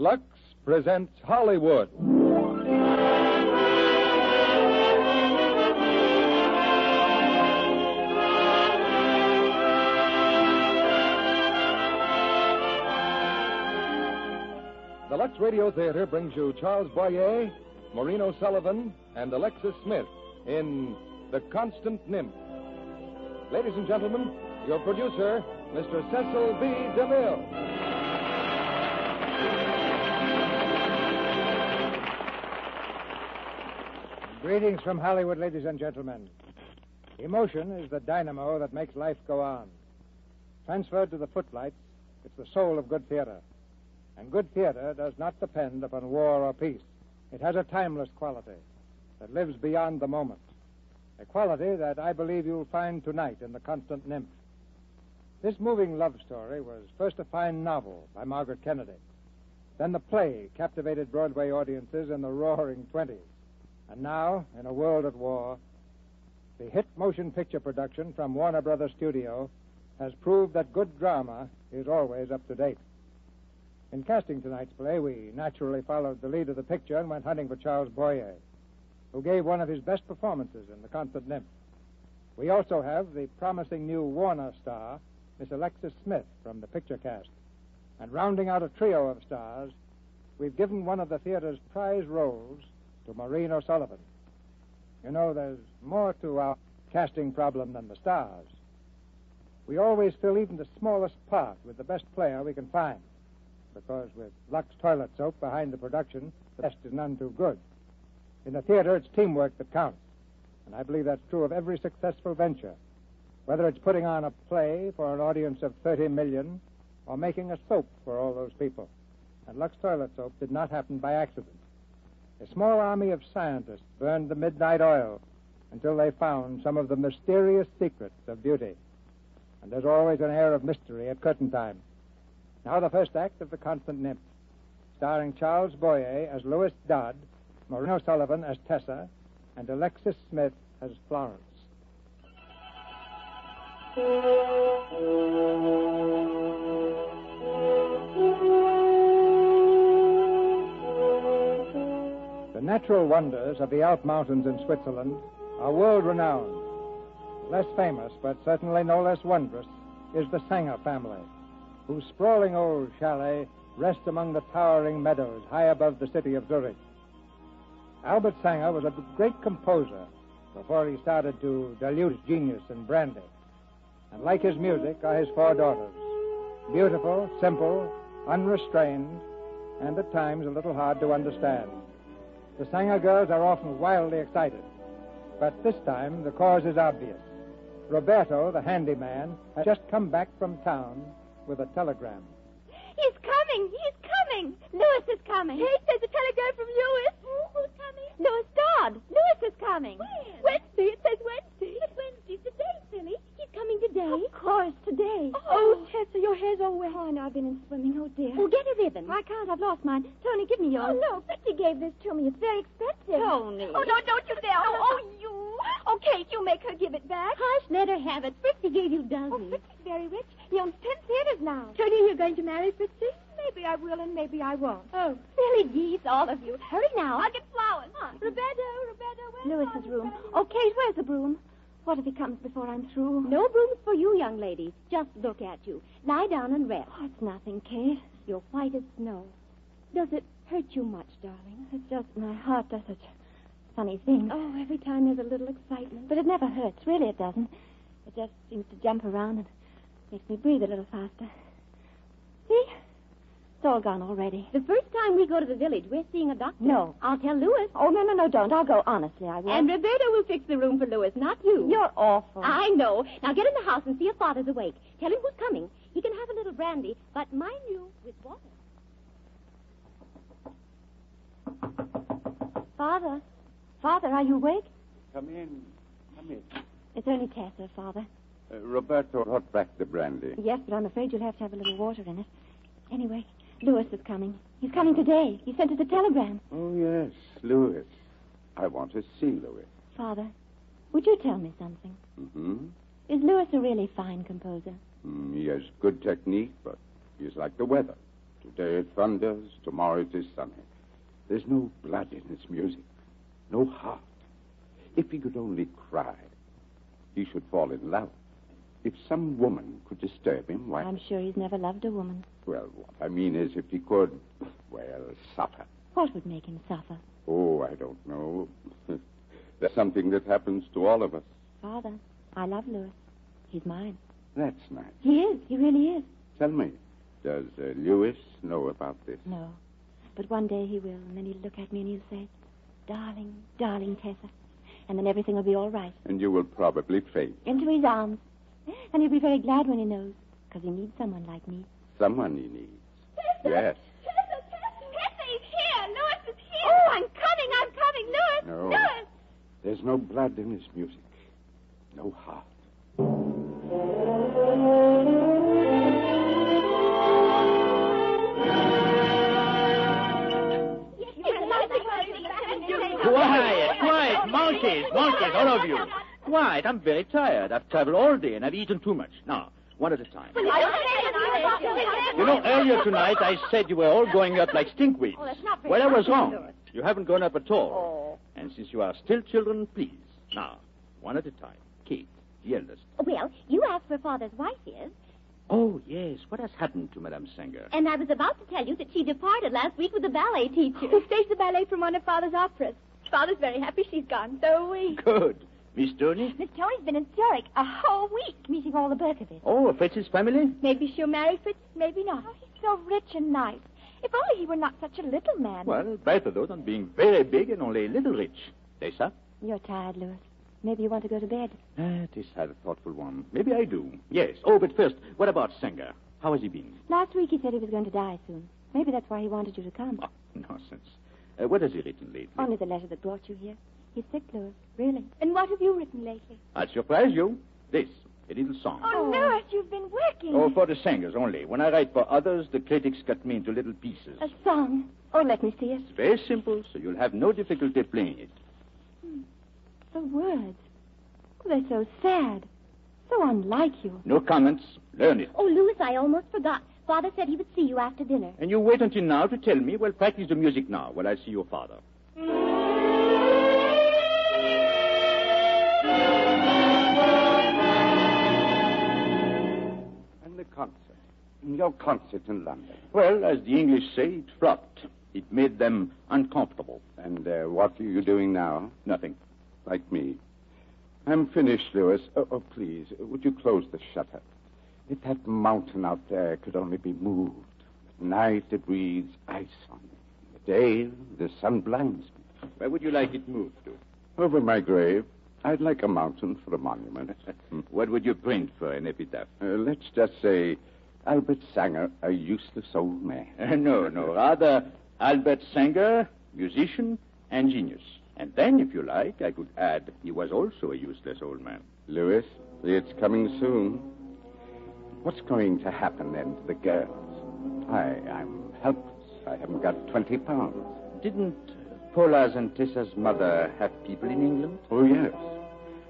Lux presents Hollywood. The Lux Radio Theater brings you Charles Boyer, Maureen O'Sullivan, and Alexis Smith in The Constant Nymph. Ladies and gentlemen, your producer, Mr. Cecil B. DeMille. Greetings from Hollywood, ladies and gentlemen. Emotion is the dynamo that makes life go on. Transferred to the footlights, it's the soul of good theater. And good theater does not depend upon war or peace. It has a timeless quality that lives beyond the moment. A quality that I believe you'll find tonight in The Constant Nymph. This moving love story was first a fine novel by Margaret Kennedy. Then the play captivated Broadway audiences in the roaring 20s. And now, in a world at war, the hit motion picture production from Warner Brothers Studio has proved that good drama is always up to date. In casting tonight's play, we naturally followed the lead of the picture and went hunting for Charles Boyer, who gave one of his best performances in The Constant Nymph. We also have the promising new Warner star, Miss Alexis Smith, from the picture cast. And rounding out a trio of stars, we've given one of the theater's prize roles to Maureen O'Sullivan. You know, there's more to our casting problem than the stars. We always fill even the smallest part with the best player we can find, because with Lux toilet soap behind the production, the best is none too good. In the theater, it's teamwork that counts, and I believe that's true of every successful venture, whether it's putting on a play for an audience of 30 million or making a soap for all those people. And Lux toilet soap did not happen by accident. A small army of scientists burned the midnight oil until they found some of the mysterious secrets of beauty. And there's always an air of mystery at curtain time. Now the first act of The Constant Nymph, starring Charles Boyer as Louis Dodd, Maureen O'Sullivan as Tessa, and Alexis Smith as Florence. The natural wonders of the Alp Mountains in Switzerland are world-renowned. Less famous, but certainly no less wondrous, is the Sanger family, whose sprawling old chalet rests among the towering meadows high above the city of Zurich. Albert Sanger was a great composer before he started to dilute his genius in brandy. And like his music are his four daughters, beautiful, simple, unrestrained, and at times a little hard to understand. The Sanger girls are often wildly excited, but this time the cause is obvious. Roberto, the handyman, has just come back from town with a telegram. He's coming! He's coming! Louis is coming. Kate, there's a telegram from Louis. Who's coming? Louis Dodd. Louis is coming. When? Wednesday. It says Wednesday. It's Wednesday today, silly. He's coming today. Of course, today. Oh, Tessa, your hair's all wet. Oh, I know. I've been in swimming. Oh, dear. Oh, get a ribbon. I can't. I've lost mine. Tony, give me yours. Oh, no. Fritzy gave this to me. It's very expensive. Tony. Oh, no, don't you dare. Oh, you. Oh, Kate, you make her give it back. Hush, let her have it. Fritzy gave you dozens. Oh, Fritzy's very rich. He owns 10 theaters now. Tony, you're going to marry Fritzy? Maybe I will and maybe I won't. Oh, silly geese, all of you. Hurry now. I'll get flowers. Roberto, where's Louis's room? Oh, Kate, where's the broom? What if he comes before I'm through? No brooms for you, young lady. Just look at you. Lie down and rest. Oh, it's nothing, Kate. You're white as snow. Does it hurt you much, darling? It's just my heart does such funny things. Oh, every time there's a little excitement. But it never hurts. Really, it doesn't. It just seems to jump around and makes me breathe a little faster. See? It's all gone already. The first time we go to the village, we're seeing a doctor. No. I'll tell Louis. Oh, no, don't. I'll go. Honestly, I will. And Roberta will fix the room for Louis, not you. You're awful. I know. Now get in the house and see if Father's awake. Tell him who's coming. He can have a little brandy, but mind you, with water. Father? Father, are you awake? Come in. It's only Tessa, Father. Roberto brought back the brandy. Yes, but I'm afraid you'll have to have a little water in it. Anyway, Louis is coming. He's coming today. He sent us a telegram. Oh, yes, Louis. I want to see Louis. Father, would you tell me something? Mm-hmm. Is Louis a really fine composer? He has good technique, but he's like the weather. Today it thunders, tomorrow it is sunny. There's no blood in his music, no heart. If he could only cry, he should fall in love. If some woman could disturb him, why... I'm sure he's never loved a woman. Well, what I mean is if he could, well, suffer. What would make him suffer? Oh, I don't know. That's something that happens to all of us. Father, I love Louis. He's mine. That's nice. He is. He really is. Tell me, does Louis know about this? No. But one day he will, and then he'll look at me and he'll say, darling, darling Tessa. And then everything will be all right. And you will probably faint. Into his arms. And he'll be very glad when he knows, because he needs someone like me. Someone he needs. Yes. Tessa is here. Louis is here. Oh, I'm coming, Louis. No. Louis. There's no blood in his music. No heart. Quiet, monkeys, all of you. Quiet, I'm very tired. I've traveled all day and I've eaten too much. Now, one at a time. You know, earlier tonight I said you were all going up like stinkweeds. Oh, that's not very Well, I was nice, wrong. Louis. You haven't gone up at all. Oh. And since you are still children, please. Now, one at a time. Kate, the eldest. Well, you asked where Father's wife is. Oh, yes. What has happened to Madame Sanger? And I was about to tell you that she departed last week with the ballet teacher. Who staged the ballet from one of Father's operas. Father's very happy she's gone. So are we. Good. Miss Tony? Miss Tony's been in Zurich a whole week meeting all the Berkovics. Oh, Fritz's family? Maybe she'll marry Fritz, maybe not. Oh, he's so rich and nice. If only he were not such a little man. Well, better, though, than being very big and only a little rich. Tessa? You're tired, Louis. Maybe you want to go to bed. Tessa had a thoughtful one. Maybe I do. Yes. Oh, but first, what about Sanger? How has he been? Last week he said he was going to die soon. Maybe that's why he wanted you to come. Oh, nonsense. What has he written lately? Only the letter that brought you here. He's sick, Louis. Really. And what have you written lately? I'll surprise you. This, a little song. Oh, Louis, you've been working. Oh, for the singers only. When I write for others, the critics cut me into little pieces. A song. Oh, let me see it. It's very simple, so you'll have no difficulty playing it. The words. Oh, they're so sad. So unlike you. No comments. Learn it. Oh, Louis, I almost forgot. Father said he would see you after dinner. And you wait until now to tell me. Well, practice the music now while I see your father. And the concert. Your concert in London. Well, as the English say, it flopped. It made them uncomfortable. And what are you doing now? Nothing. Like me. I'm finished, Louis. Oh, please, would you close the shutter? If that mountain out there could only be moved. At night, it breathes ice on me. The day, the sun blinds me. Where would you like it moved to? Over my grave, I'd like a mountain for a monument. What would you print for an epitaph? Let's just say, Albert Sanger, a useless old man. No. Rather, Albert Sanger, musician and genius. And then, if you like, I could add he was also a useless old man. Louis, it's coming soon. What's going to happen then to the girls? I'm helpless. I haven't got 20 pounds. Didn't Paula's and Tessa's mother have people in England? Oh, yes.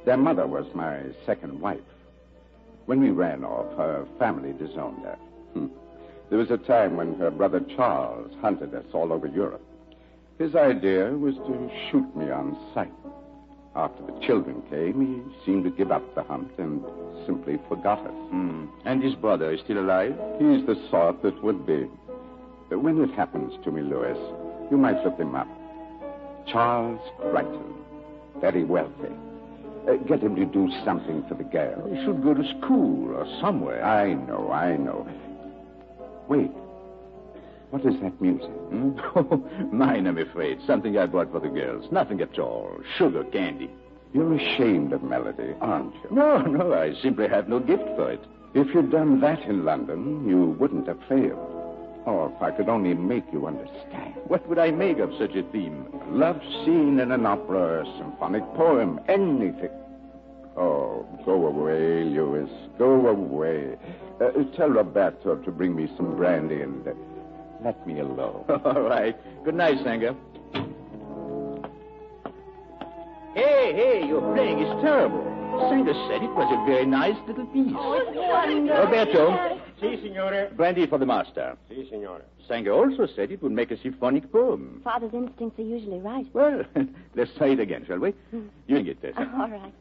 Their mother was my second wife. When we ran off, her family disowned her. There was a time when her brother Charles hunted us all over Europe. His idea was to shoot me on sight. After the children came, he seemed to give up the hunt and simply forgot us. And his brother is still alive? He's the sort that would be. But when it happens to me, Louis, you might look him up. Charles Crichton. Very wealthy. Get him to do something for the girl. He should go to school or somewhere. I know. Wait. What is that music? Mine, I'm afraid. Something I bought for the girls. Nothing at all. Sugar candy. You're ashamed of melody, aren't you? No, I simply have no gift for it. If you'd done that in London, you wouldn't have failed. Oh, if I could only make you understand. What would I make of such a theme? A love scene in an opera, a symphonic poem, anything. Oh, go away, Louis. Go away. Tell Roberto to bring me some brandy and let me alone. All right. Good night, Sanger. Hey, your playing is terrible. Sanger said it was a very nice little piece. Oh, it's wonderful. Roberto, Si, signore. Brandy for the master. Si, signore. Sanger also said it would make a symphonic poem. Father's instincts are usually right. Well, let's try it again, shall we? You sing it, Tessa. All right.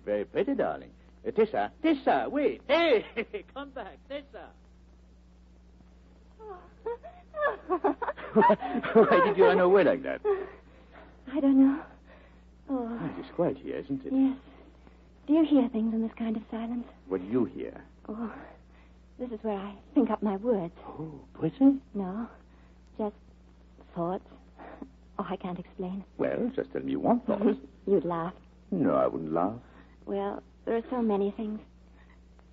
Very pretty, darling. Tessa, wait. Hey, come back, Tessa. Why did you run away like that? I don't know. Oh. It is quiet here, isn't it? Yes. Do you hear things in this kind of silence? What do you hear? Oh, this is where I think up my words. Oh, pretty? No, just thoughts. Oh, I can't explain. Well, just tell me one thought. You'd laugh. No, I wouldn't laugh. Well, there are so many things.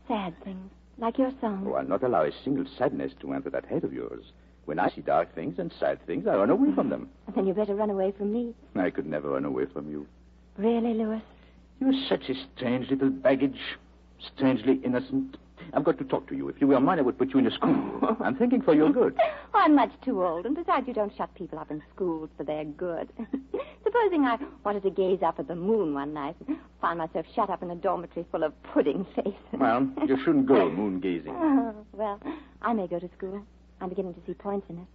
Sad things, like your song. Oh, I'll not allow a single sadness to enter that head of yours. When I see dark things and sad things, I run away from them. Then you better run away from me. I could never run away from you. Really, Louis? You're such a strange little baggage. Strangely innocent. I've got to talk to you. If you were mine, I would put you in a school. I'm thinking for your good. Oh, I'm much too old. And besides, you don't shut people up in schools for their good. Supposing I wanted to gaze up at the moon one night and find myself shut up in a dormitory full of pudding faces. Well, you shouldn't go moon gazing. Oh, well, I may go to school. I'm beginning to see points in it.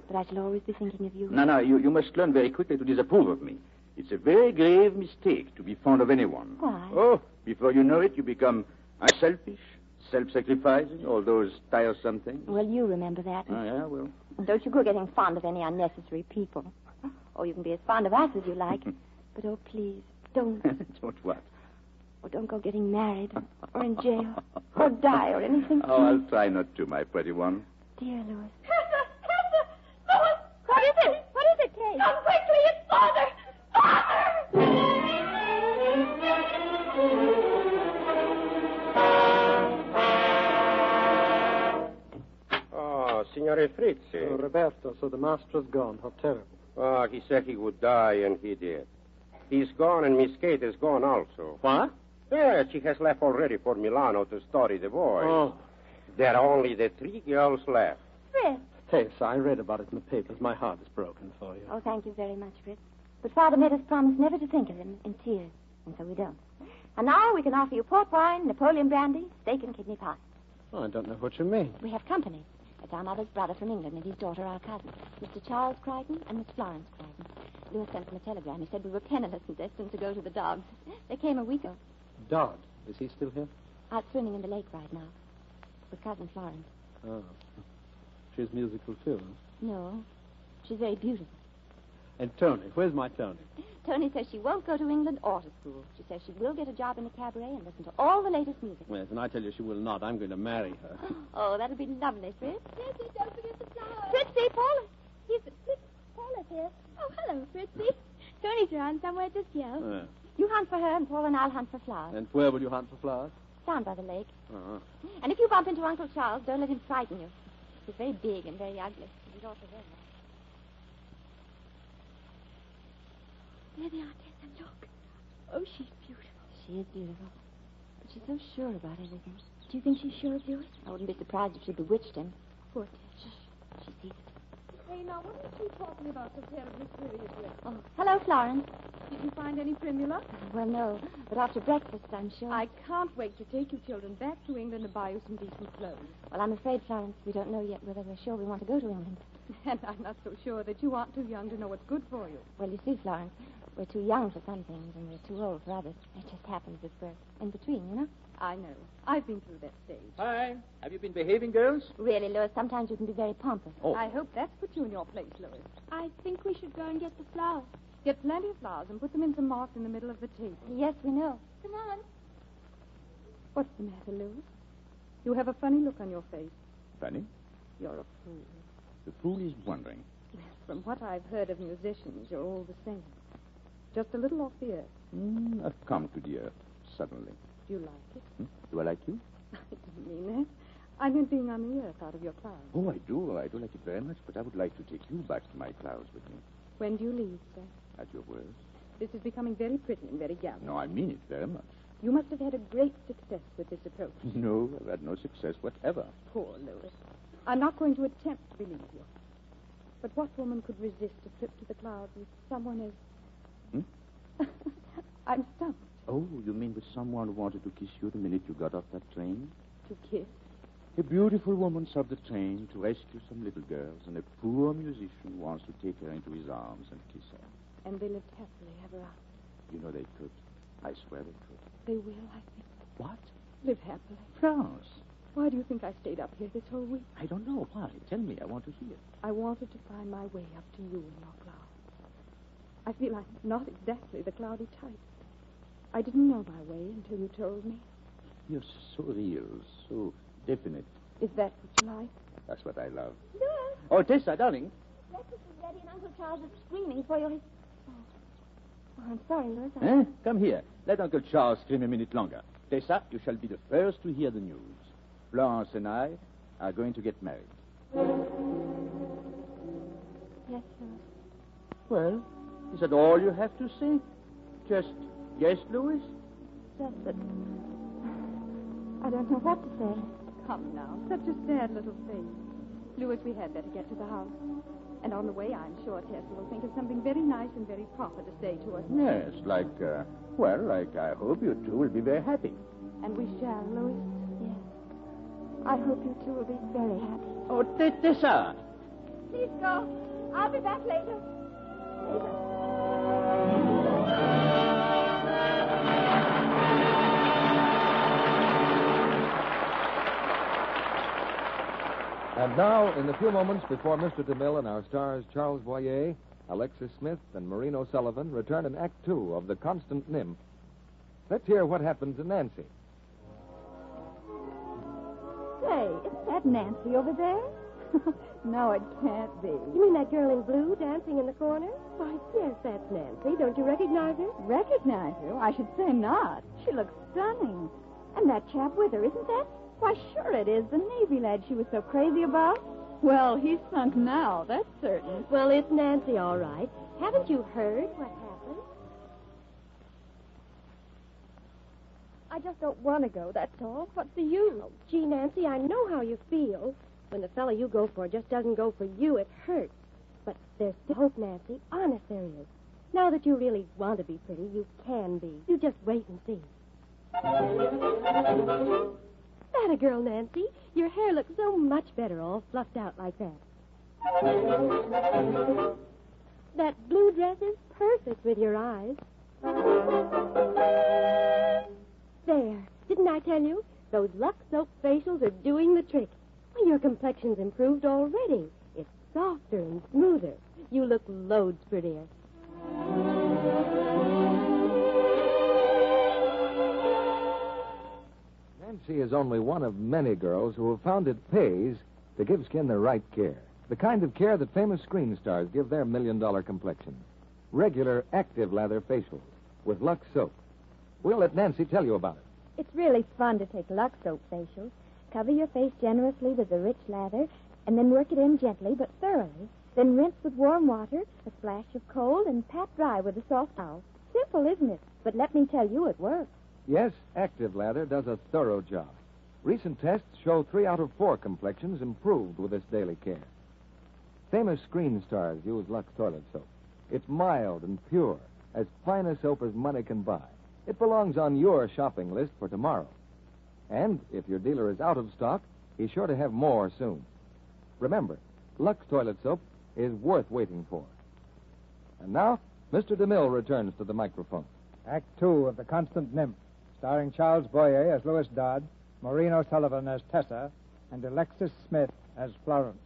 But I shall always be thinking of you. No, you must learn very quickly to disapprove of me. It's a very grave mistake to be fond of anyone. Why? Oh, before you know it, you become unselfish, self-sacrificing, all those tiresome things. Well, you remember that. Oh, yeah, well. And don't you go getting fond of any unnecessary people. Oh, you can be as fond of us as you like. But, oh, please, don't. Don't what? Oh, don't go getting married or in jail or die or anything. Oh, I'll try not to, my pretty one. Dear Louis. Tessa! Louis! What is it? What is it, Kate? Come quickly, it's Father! Oh, Signore Frizzi. Oh, Roberto, so the master's gone. How terrible. Oh, he said he would die, and he did. He's gone, and Miss Kate is gone also. What? Yeah, she has left already for Milano to study the boys. Oh. There are only the 3 girls left. Fritz. Tessa, I read about it in the papers. My heart is broken for you. Oh, thank you very much, Fritz. But Father made us promise never to think of him in tears, and so we don't. And now we can offer you port wine, Napoleon brandy, steak and kidney pie. Oh, I don't know what you mean. We have company. It's our mother's brother from England and his daughter, our cousin, Mr. Charles Crichton and Miss Florence Crichton. Louis sent them a telegram. He said we were penniless and destined to go to the dogs. They came a week ago. Dodd, is he still here? Out swimming in the lake right now with Cousin Florence. Oh. She's musical, too. No, she's very beautiful. And Tony, where's my Tony? Tony says she won't go to England or to school. She says she will get a job in a cabaret and listen to all the latest music. Yes, and I tell you she will not. I'm going to marry her. Oh, that'll be lovely, Fritz. Fritzy, don't forget the flowers. Fritzy, Paula. Paula's here. Oh, hello, Fritzy. Tony's around somewhere, just yell. Yeah. You hunt for her, and Paul and I'll hunt for flowers. And where will you hunt for flowers? Down by the lake. Uh-huh. And if you bump into Uncle Charles, don't let him frighten you. He's very big and very ugly. He's also very nice. There they are, Tessa. Look. Oh, she's beautiful. She is beautiful. But she's so sure about everything. Do you think she's sure of yours? I wouldn't be surprised if she bewitched him. Poor Tessa. She sees it. Hey, now, what is she talking about so terribly seriously? Oh, hello, Florence. Did you find any primula? Well, no. But after breakfast, I'm sure. I can't wait to take you children back to England and buy you some decent clothes. Well, I'm afraid, Florence, we don't know yet whether we're sure we want to go to England. And I'm not so sure that you aren't too young to know what's good for you. Well, you see, Florence, we're too young for some things and we're too old for others. It just happens that we're in between, you know? I know. I've been through that stage. Hi. Have you been behaving, girls? Really, Louis, sometimes you can be very pompous. Oh. I hope that's put you in your place, Louis. I think we should go and get the flowers. Get plenty of flowers and put them in some marks in the middle of the table. Yes, we know. Come on. What's the matter, Louis? You have a funny look on your face. Funny? You're a fool. The fool is wondering. From what I've heard of musicians, you're all the same. Just a little off the earth. I've come to the earth, suddenly. Do you like it? Do I like you? I didn't mean that. I meant being on the earth out of your clouds. Oh, I do. I do like it very much, but I would like to take you back to my clouds with me. When do you leave, sir? At your word. This is becoming very pretty and very gallant. No, I mean it very much. You must have had a great success with this approach. No, I've had no success whatever. Poor Louis. I'm not going to attempt to believe you. But what woman could resist a trip to the clouds with someone as... I'm stumped. Oh, you mean with someone who wanted to kiss you the minute you got off that train? To kiss? A beautiful woman stopped the train to rescue some little girls, and a poor musician wants to take her into his arms and kiss her. And they lived happily ever after. You know they could. I swear they could. They will, I think. What? Live happily. France. Why do you think I stayed up here this whole week? I don't know. Why? Tell me. I want to hear. I wanted to find my way up to you in your clouds. I feel I'm not exactly the cloudy type. I didn't know my way until you told me. You're so real, so definite. Is that what you like? That's what I love. Louis, Oh, Tessa, darling. breakfast is ready and Uncle Charles is screaming for you. Oh, I'm sorry, Louis. Come here. Let Uncle Charles scream a minute longer. Tessa, you shall be the first to hear the news. Florence and I are going to get married. Yes, Louis. Well, is that all you have to say? Just yes, Louis? Just that... I don't know what to say. Come now, such a sad little face. Louis, we had better get to the house. And on the way, I'm sure Tessa will think of something very nice and very proper to say to us. Yes, like I hope you two will be very happy. And we shall, Louis. Yes. I hope you two will be very happy. Oh, Tessa. Please go. I'll be back later. And now, in the few moments before Mr. DeMille and our stars Charles Boyer, Alexis Smith, and Maureen O'Sullivan return in Act 2 of The Constant Nymph, let's hear what happened to Nancy. Say, isn't that Nancy over there? No, it can't be. You mean that girl in blue dancing in the corner? Why, yes, that's Nancy. Don't you recognize her? Recognize her? I should say not. She looks stunning. And that chap with her, isn't that? Why, sure it is. The Navy lad she was so crazy about. Well, he's sunk now, that's certain. Well, it's Nancy, all right. Haven't you heard what happened? I just don't want to go, that's all. What's the use? Oh, gee, Nancy, I know how you feel. When the fellow you go for just doesn't go for you, it hurts. But there's still hope, Nancy. Honest, there is. Now that you really want to be pretty, you can be. You just wait and see. That a girl, Nancy. Your hair looks so much better all fluffed out like that. That blue dress is perfect with your eyes. There. Didn't I tell you? Those Lux Soap facials are doing the trick. Well, your complexion's improved already. It's softer and smoother. You look loads prettier. She is only one of many girls who have found it pays to give skin the right care. The kind of care that famous screen stars give their million-dollar complexions. Regular active lather facials with Lux soap. We'll let Nancy tell you about it. It's really fun to take Lux soap facials. Cover your face generously with the rich lather, and then work it in gently but thoroughly. Then rinse with warm water, a splash of cold, and pat dry with a soft towel. Simple, isn't it? But let me tell you, it works. Yes, active lather does a thorough job. Recent tests show 3 out of 4 complexions improved with this daily care. Famous screen stars use Lux toilet soap. It's mild and pure, as fine a soap as money can buy. It belongs on your shopping list for tomorrow. And if your dealer is out of stock, he's sure to have more soon. Remember, Lux toilet soap is worth waiting for. And now, Mr. DeMille returns to the microphone. Act 2 of The Constant Nymph, starring Charles Boyer as Louis Dodd, Maureen O'Sullivan as Tessa, and Alexis Smith as Florence.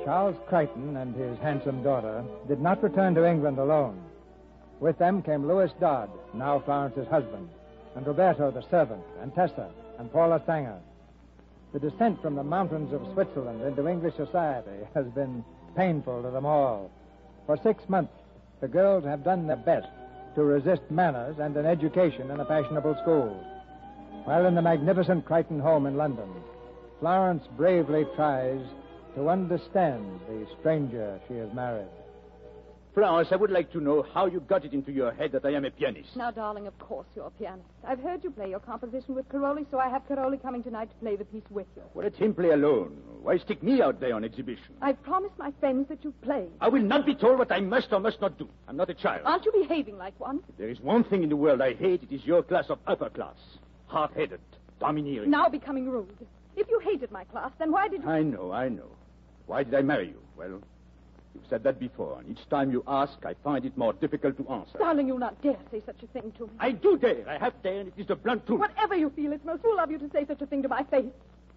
Charles Crichton and his handsome daughter did not return to England alone. With them came Louis Dodd, now Florence's husband, and Roberto the servant, and Tessa, and Paula Sanger. The descent from the mountains of Switzerland into English society has been painful to them all. For 6 months, the girls have done their best to resist manners and an education in a fashionable school. While in the magnificent Crichton home in London, Florence bravely tries to understand the stranger she has married. Florence, I would like to know how you got it into your head that I am a pianist. Now, darling, of course you're a pianist. I've heard you play your composition with Caroli, so I have Caroli coming tonight to play the piece with you. Well, let him play alone. Why stick me out there on exhibition? I've promised my friends that you play. I will not be told what I must or must not do. I'm not a child. Aren't you behaving like one? If there is one thing in the world I hate, it is your class of upper class. Hard-headed, domineering. Now becoming rude. If you hated my class, then why did you... I know. Why did I marry you? Well, you've said that before, and each time you ask, I find it more difficult to answer. Darling, you'll not dare say such a thing to me. I do dare. I have dared, and it is the blunt truth. Whatever you feel, it's most fool of you to say such a thing to my face.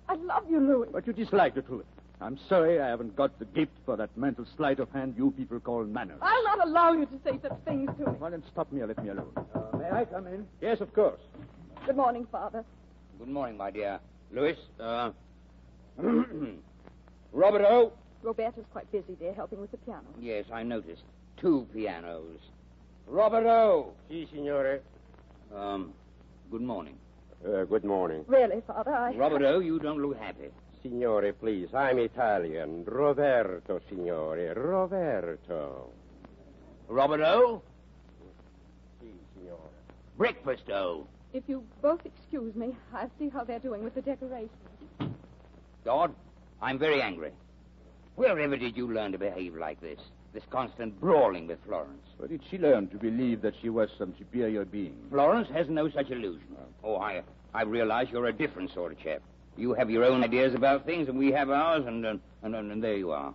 I love you, Louis. But you dislike the truth. I'm sorry I haven't got the gift for that mental sleight of hand you people call manners. I'll not allow you to say such things to me. Well, then stop me or let me alone. May I come in? Yes, of course. Good morning, Father. Good morning, my dear. Louis, Roberto? Roberto's quite busy, dear, helping with the piano. Yes, I noticed. 2 pianos. Roberto! Si, signore. Good morning. Good morning. Really, Father, Roberto, you don't look happy. Signore, please, I'm Italian. Roberto, signore. Roberto. Roberto? Si, signore. Breakfasto. If you both excuse me, I'll see how they're doing with the decorations. Dodd, I'm very angry. Wherever did you learn to behave like this? This constant brawling with Florence. Where did she learn to believe that she was some superior being? Florence has no such illusion. Oh, I realize you're a different sort of chap. You have your own ideas about things, and we have ours, and there you are.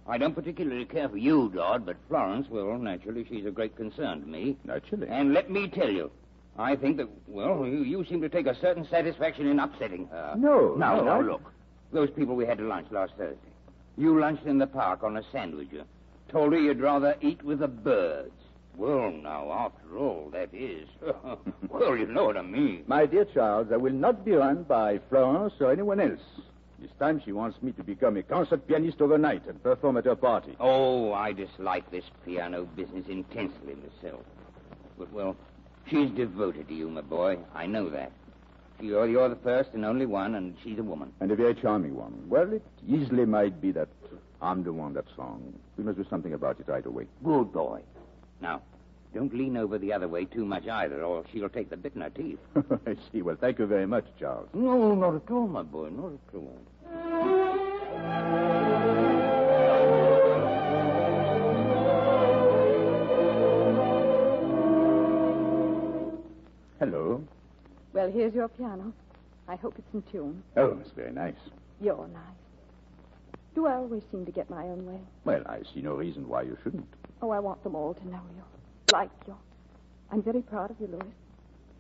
I don't particularly care for you, Dodd, but Florence, well, naturally, she's a great concern to me. Naturally. And let me tell you, I think that, well, you seem to take a certain satisfaction in upsetting her. No, look. Those people we had to lunch last Thursday. You lunched in the park on a sandwich. You told her you'd rather eat with the birds. Well, now, after all, that is... well, you know what I mean. My dear Charles, I will not be run by Florence or anyone else. This time she wants me to become a concert pianist overnight and perform at her party. Oh, I dislike this piano business intensely myself. But, well, she's devoted to you, my boy. I know that. You're the first and only one, and she's a woman. And a very charming one. Well, it easily might be that I'm the one that's wrong. We must do something about it right away. Good boy. Now, don't lean over the other way too much either, or she'll take the bit in her teeth. I see. Well, thank you very much, Charles. No, not at all, my boy. Not at all. Hello. Well, here's your piano. I hope it's in tune. Oh, it's very nice. You're nice. Do I always seem to get my own way? Well, I see no reason why you shouldn't. Oh, I want them all to know you. Like you. I'm very proud of you, Louis.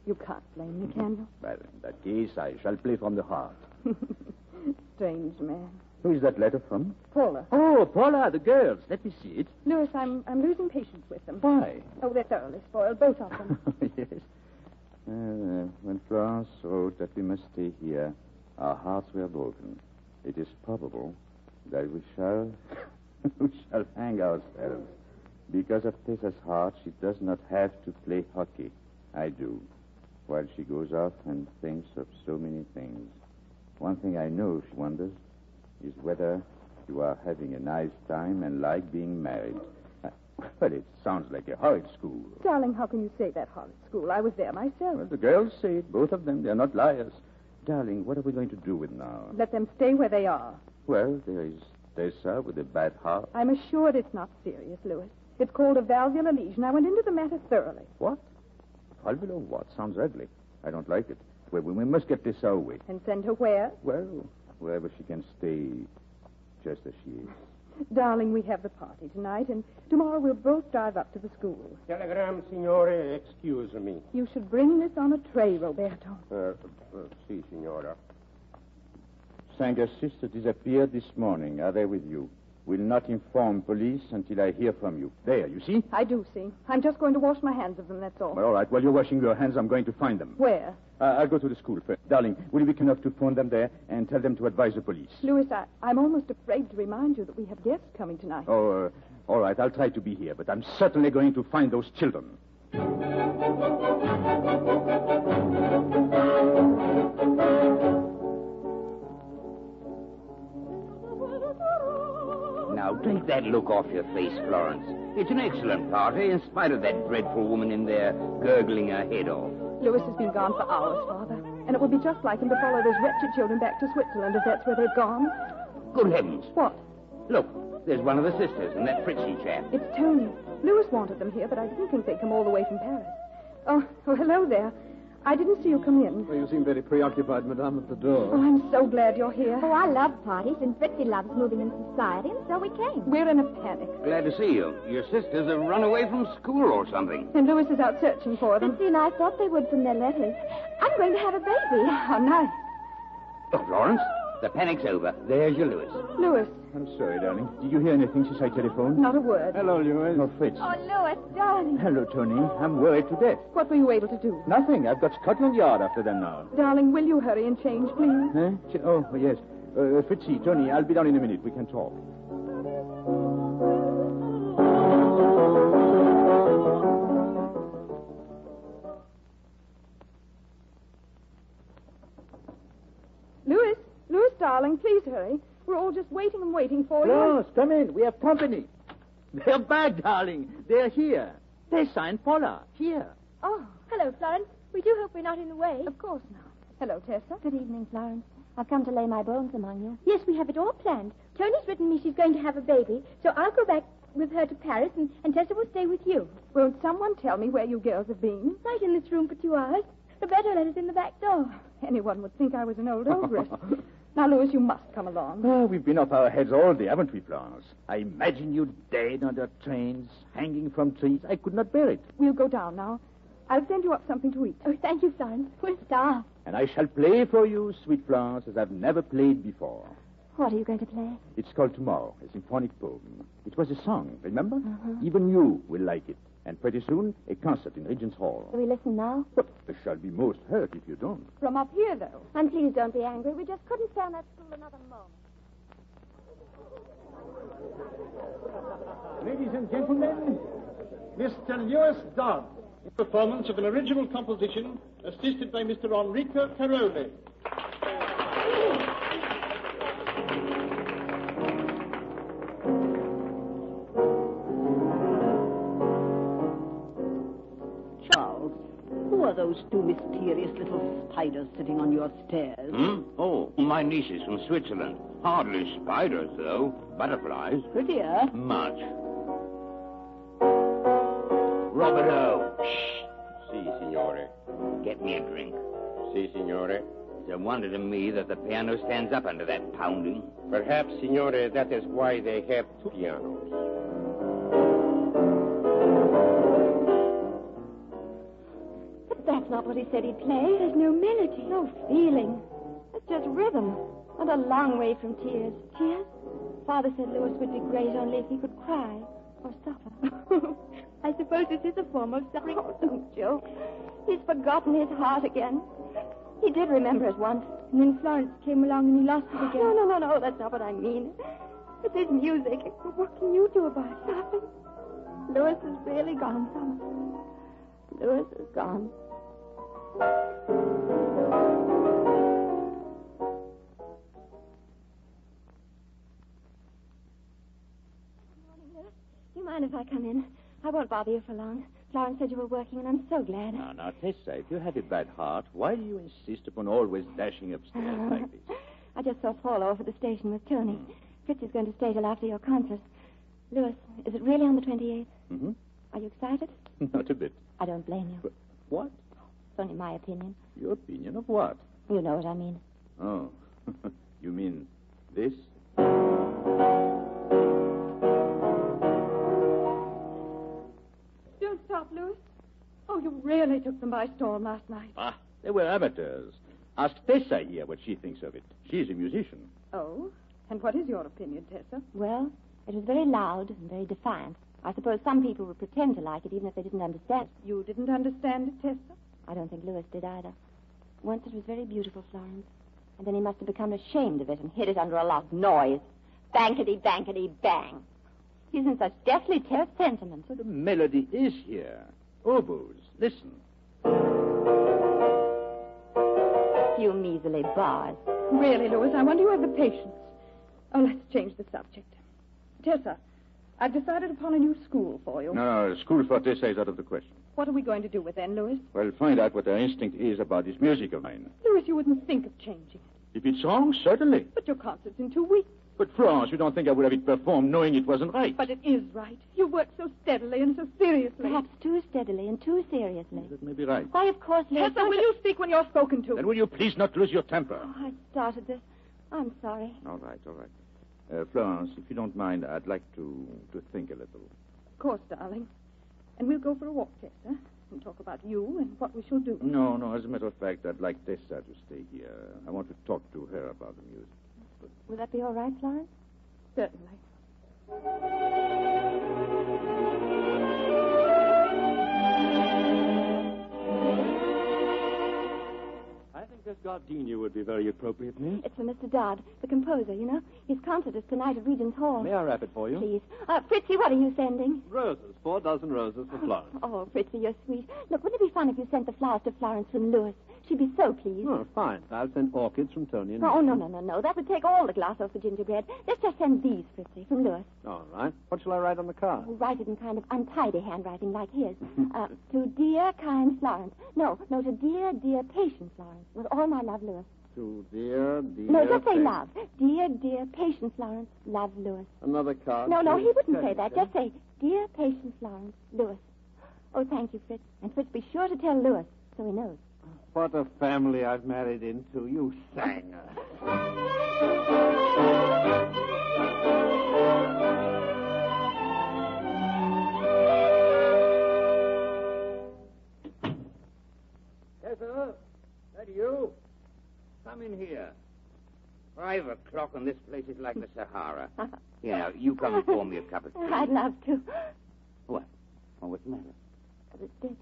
You can't blame me, can you? Well, in that case, I shall play from the heart. Strange man. Who is that letter from? Paula. Oh, Paula, the girls. Let me see it. Louis, I'm losing patience with them. Why? Oh, they're thoroughly spoiled, both of them. Yes. When Florence wrote that we must stay here, our hearts were broken. It is probable that we shall hang ourselves. Because of Tessa's heart, she does not have to play hockey. I do. While she goes off and thinks of so many things. One thing I know she wonders is whether you are having a nice time and like being married. Well, it sounds like a horrid school. Darling, how can you say that horrid school? I was there myself. Well, the girls say it, both of them. They're not liars. Darling, what are we going to do with now? Let them stay where they are. Well, there is Tessa with a bad heart. I'm assured it's not serious, Louis. It's called a valvular lesion. I went into the matter thoroughly. What? Valvular what? Sounds ugly. I don't like it. Well, we must get Tessa away. And send her where? Well, wherever she can stay just as she is. Darling, we have the party tonight, and tomorrow we'll both drive up to the school. Telegram, signore. Excuse me. You should bring this on a tray, Roberto. Si, signora. Sanger's sister disappeared this morning. Are they with you? Will not inform police until I hear from you. There, you see? I do see. I'm just going to wash my hands of them, that's all. Well, all right. While you're washing your hands, I'm going to find them. Where? I'll go to the school first. Darling, will you be enough to phone them there and tell them to advise the police? Louis, I'm almost afraid to remind you that we have guests coming tonight. Oh, all right. I'll try to be here, but I'm certainly going to find those children. Now, take that look off your face, Florence. It's an excellent party, in spite of that dreadful woman in there gurgling her head off. Louis has been gone for hours, Father. And it would be just like him to follow those wretched children back to Switzerland if that's where they've gone. Good heavens. What? Look, there's one of the sisters and that Fritzy chap. It's Tony. Louis wanted them here, but I didn't think they'd come all the way from Paris. Oh, hello there. I didn't see you come in. Well, you seem very preoccupied, Madame, at the door. Oh, I'm so glad you're here. Oh, I love parties, and Fritzy loves moving in society, and so we came. We're in a panic. Glad to see you. Your sisters have run away from school or something. And Louis is out searching for them. Fritzy and I thought they would from their letters. I'm going to have a baby. How nice. Look, Florence, the panic's over. There's your Louis. Louis. I'm sorry, darling. Did you hear anything since I telephoned? Not a word. Hello, Louis. No, Fritz. Oh, Louis, darling. Hello, Tony. I'm worried to death. What were you able to do? Nothing. I've got Scotland Yard after them now. Darling, will you hurry and change, please? Huh? Oh, yes. Fritzy, Tony, I'll be down in a minute. We can talk. Louis, darling, please hurry. We're all just waiting and waiting for you. Florence, come in. We have company. They're back, darling. They're here. Tessa and Paula. Here. Oh, hello, Florence. We do hope we're not in the way. Of course not. Hello, Tessa. Good evening, Florence. I've come to lay my bones among you. Yes, we have it all planned. Tony's written me she's going to have a baby, so I'll go back with her to Paris, and Tessa will stay with you. Won't someone tell me where you girls have been? Right in this room for 2 hours. Roberto let us in the back door. Anyone would think I was an old ogress. Now, Louis, you must come along. Oh, we've been off our heads all day, haven't we, Florence? I imagine you dead under trains, hanging from trees. I could not bear it. We'll go down now. I'll send you up something to eat. Oh, thank you, Florence. We're starved. And I shall play for you, sweet Florence, as I've never played before. What are you going to play? It's called Tomorrow, a symphonic poem. It was a song, remember? Even you will like it. And pretty soon, a concert in Regent's Hall. Shall we listen now? But I shall be most hurt if you don't. From up here, though. And please don't be angry. We just couldn't stay on that stool another moment. Ladies and gentlemen, Mr. Lewis Dodd, in performance of an original composition assisted by Mr. Enrico Caroli. Charles, who are those two mysterious little spiders sitting on your stairs? Oh, my nieces from Switzerland. Hardly spiders, though. Butterflies. Prettier. Much. Roberto. Shh. Si, signore. Get me a drink. Si, signore. It's a wonder to me that the piano stands up under that pounding. Perhaps, signore, that is why they have two pianos. But that's not what he said he'd play. There's no melody, no feeling. It's just rhythm. And a long way from tears. Tears? Father said Louis would be great only if he could cry or suffer. I suppose this is a form of suffering. Oh, don't joke. He's forgotten his heart again. He did remember it once, and then Florence came along and he lost it again. No, that's not what I mean. It's his music. What can you do about it? Nothing. Louis is really gone, Summer. Louis is gone. Morning, Louis. Do you mind if I come in? I won't bother you for long. Florence said you were working, and I'm so glad. Now, Tessa, if you have a bad heart, why do you insist upon always dashing upstairs like this? I just saw Paul over at the station with Tony. Fritz is going to stay till after your concert. Louis, is it really on the 28th? Mm-hmm. Are you excited? Not a bit. I don't blame you. But what? It's only my opinion. Your opinion of what? You know what I mean. Oh. You mean this? Don't stop, Louis. Oh, you really took them by storm last night. They were amateurs. Ask Tessa here what she thinks of it. She's a musician. Oh? And what is your opinion, Tessa? Well, it was very loud and very defiant. I suppose some people would pretend to like it even if they didn't understand. You didn't understand it, Tessa? I don't think Louis did either. Once it was very beautiful, Florence. And then he must have become ashamed of it and hid it under a lot of noise. Bankety, bankety, bang. He's in such deathly terse sentiment. But the melody is here. Oboes. Listen. You measly bars. Really, Louis, I wonder you have the patience. Oh, let's change the subject. Tessa, I've decided upon a new school for you. No, school for Tessa is out of the question. What are we going to do with then, Louis? Well, find out what her instinct is about this music of mine. Louis, you wouldn't think of changing it. If it's wrong, certainly. But your concert's in 2 weeks. But, Florence, you don't think I would have it performed knowing it wasn't right? But it is right. You work so steadily and so seriously. Perhaps too steadily and too seriously. That may be right. Why, of course, Louis. Tessa, will you speak when you're spoken to? Then will you please not lose your temper? Oh, I started this. I'm sorry. All right. Florence, if you don't mind, I'd like to think a little. Of course, darling. And we'll go for a walk, Tessa, and talk about you and what we shall do. No. As a matter of fact, I'd like Tessa to stay here. I want to talk to her about the music. Will that be all right, Florence? Certainly. I think this gardenia would be very appropriate, Miss. It's for Mr. Dodd, the composer, you know. His concert is tonight at Regent's Hall. May I wrap it for you? Please. Fritzy, what are you sending? Roses. 4 dozen roses for Florence. Oh, Fritzy, you're sweet. Look, wouldn't it be fun if you sent the flowers to Florence from Louis? She'd be so pleased. Oh, fine. I'll send orchids from Tony and Oh, no. That would take all the gloss off the gingerbread. Let's just send these, Fritzy, from Louis. All right. What shall I write on the card? Oh, write it in kind of untidy handwriting like his. To dear, kind Florence. No, to dear, dear, patient Florence. With all my love, Louis. To dear... No, just say love. Dear, dear, patient Florence. Love, Louis. Another card? No, he wouldn't say that. Just say, dear, patient Florence. Louis. Oh, thank you, Fritz. And Fritz, be sure to tell Louis so he knows. What a family I've married into, you sanger. Tessa, that you? Come in here. 5 o'clock and this place is like the Sahara. Here, you come and pour me a cup of tea. I'd love to. What? Oh, what's the matter? The stitch.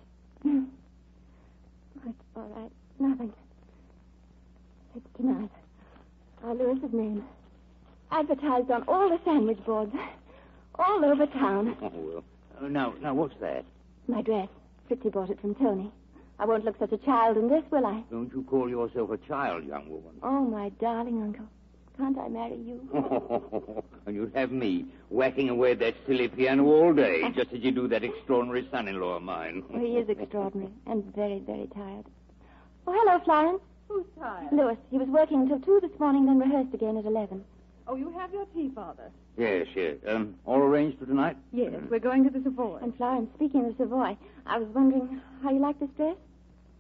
It's all right. Nothing. It's tonight. Our Louis's name. Advertised on all the sandwich boards. All over town. Oh, well. Now, what's that? My dress. Fritzy bought it from Tony. I won't look such a child in this, will I? Don't you call yourself a child, young woman? Oh, my darling uncle. Can't I marry you? And you'd have me whacking away at that silly piano all day, just as you do that extraordinary son-in-law of mine. Oh, he is extraordinary and very, very tired. Oh, hello, Florence. Who's tired? Louis. He was working until 2 this morning, then rehearsed again at 11. Oh, you have your tea, Father? Yes. All arranged for tonight? Yes, we're going to the Savoy. And Florence, speaking of Savoy, I was wondering how you like this dress?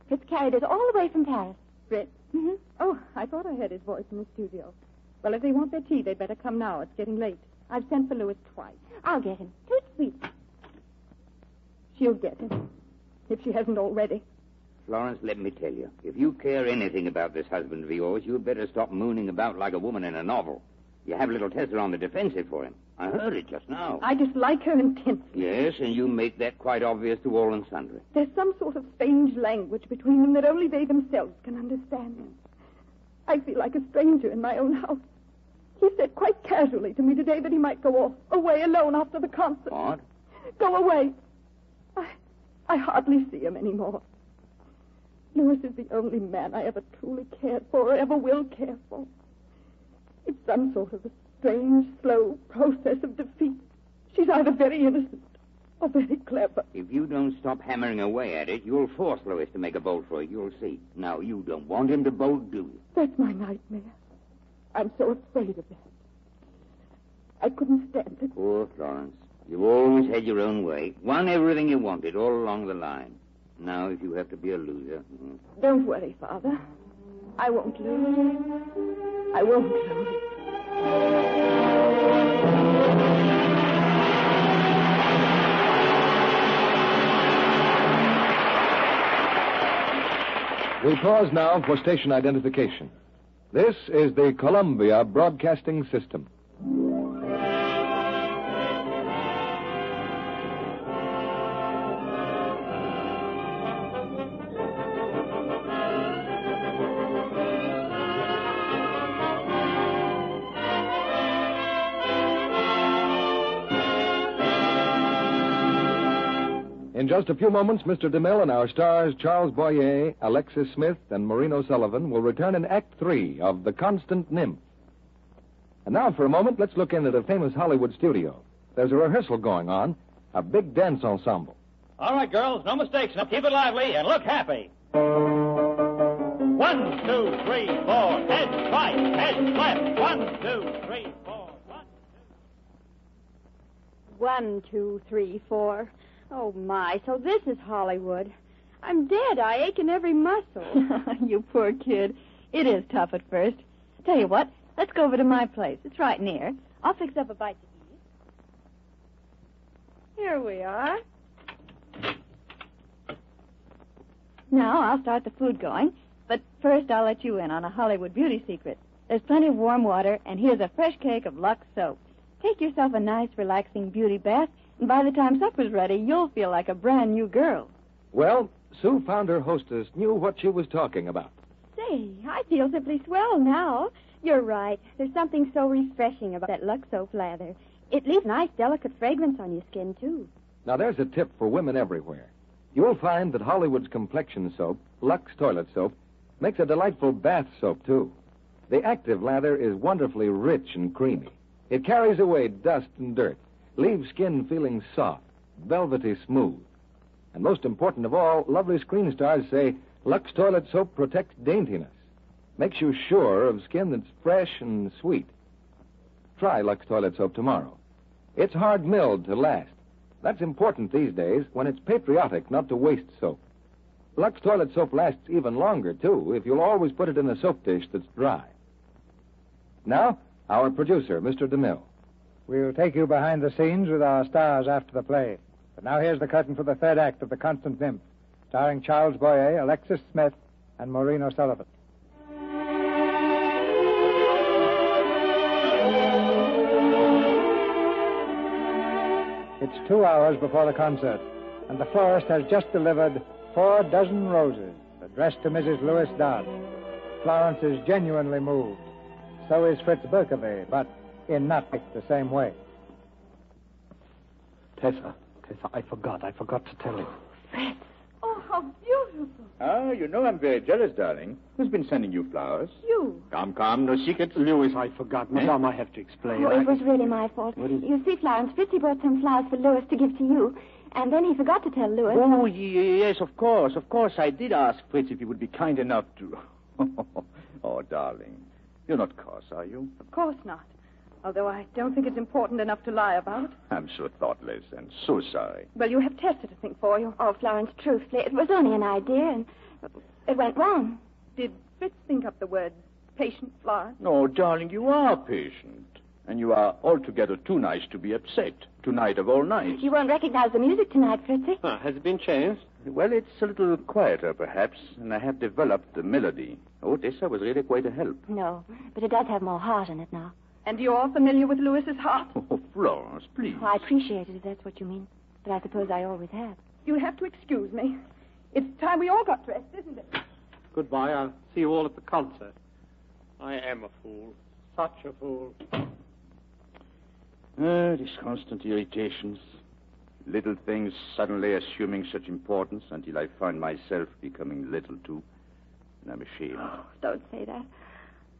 Fritz carried it all the way from Paris. Fritz? Mm-hmm. Oh, I thought I heard his voice in the studio. Well, if they want their tea, they'd better come now. It's getting late. I've sent for Louis twice. I'll get him. Too sweet. She'll get him. If she hasn't already. Florence, let me tell you, if you care anything about this husband of yours, you'd better stop mooning about like a woman in a novel. You have little Tessa on the defensive for him. I heard it just now. I dislike her intensely. Yes, and you make that quite obvious to all and sundry. There's some sort of strange language between them that only they themselves can understand. I feel like a stranger in my own house. He said quite casually to me today that he might go away alone after the concert. What? Go away. I hardly see him anymore. Louis is the only man I ever truly cared for or ever will care for. It's some sort of a strange, slow process of defeat. She's either very innocent or very clever. If you don't stop hammering away at it, you'll force Louis to make a bolt for it. You'll see. Now, you don't want him to bolt, do you? That's my nightmare. I'm so afraid of that. I couldn't stand it. Poor Florence. You've always had your own way. Won everything you wanted all along the line. Now, if you have to be a loser... Don't worry, Father. I won't lose. I won't lose. We pause now for station identification. This is the Columbia Broadcasting System. In just a few moments, Mr. DeMille and our stars Charles Boyer, Alexis Smith, and Maureen O'Sullivan will return in Act 3 of The Constant Nymph. And now, for a moment, let's look in at a famous Hollywood studio. There's a rehearsal going on, a big dance ensemble. All right, girls, no mistakes. Now keep it lively and look happy. 1, 2, 3, 4. Head right, head left. 1, 2, 3, 4. 1, 2, 3, 4. Oh, my, so this is Hollywood. I'm dead. I ache in every muscle. You poor kid. It is tough at first. Tell you what, let's go over to my place. It's right near. I'll fix up a bite to eat. Here we are. Now, I'll start the food going. But first, I'll let you in on a Hollywood beauty secret. There's plenty of warm water, and here's a fresh cake of Lux soap. Take yourself a nice, relaxing beauty bath, and by the time supper's ready, you'll feel like a brand new girl. Well, Sue found her hostess knew what she was talking about. Say, I feel simply swell now. You're right. There's something so refreshing about that Lux soap lather. It leaves nice, delicate fragrance on your skin, too. Now, there's a tip for women everywhere. You'll find that Hollywood's complexion soap, Lux toilet soap, makes a delightful bath soap, too. The active lather is wonderfully rich and creamy. It carries away dust and dirt, leaves skin feeling soft, velvety smooth. And most important of all, lovely screen stars say Lux toilet soap protects daintiness, makes you sure of skin that's fresh and sweet. Try Lux toilet soap tomorrow. It's hard milled to last. That's important these days when it's patriotic not to waste soap. Lux toilet soap lasts even longer, too, if you'll always put it in a soap dish that's dry. Now, our producer, Mr. DeMille. We'll take you behind the scenes with our stars after the play. But now here's the curtain for the third act of The Constant Nymph, starring Charles Boyer, Alexis Smith, and Maureen O'Sullivan. It's 2 hours before the concert, and the florist has just delivered 4 dozen roses addressed to Mrs. Louis Dodd. Florence is genuinely moved. So is Fritz Berkowitz, but in not the same way. Tessa, I forgot to tell you. Fritz. Oh, how beautiful. Ah, you know I'm very jealous, darling. Who's been sending you flowers? You. Come, no secrets. Louis, I forgot. Madame, I have to explain. Oh, it was really my fault. You see, Florence, Fritzy brought some flowers for Louis to give to you, and then he forgot to tell Louis. Oh, yes, of course. I did ask Fritz if he would be kind enough to... Oh, darling. You're not cross, are you? Of course not. Although I don't think it's important enough to lie about. I'm so thoughtless and so sorry. Well, you have Tessa to think for you. Oh, Florence, truthfully, it was only an idea, and it went wrong. Did Fritz think up the word patient, Florence? No, darling, you are patient. And you are altogether too nice to be upset. Tonight of all nights. You won't recognize the music tonight, Fritzy. Has it been changed? Well, it's a little quieter, perhaps, and I have developed the melody. Oh, Tessa was really quite a help. No, but it does have more heart in it now. And you're familiar with Lewis's heart? Oh, Florence, please. Oh, I appreciate it if that's what you mean. But I suppose I always have. You'll have to excuse me. It's time we all got dressed, isn't it? Goodbye. I'll see you all at the concert. I am a fool. Such a fool. These constant irritations. Little things suddenly assuming such importance until I find myself becoming little too. And I'm ashamed. Oh, don't say that.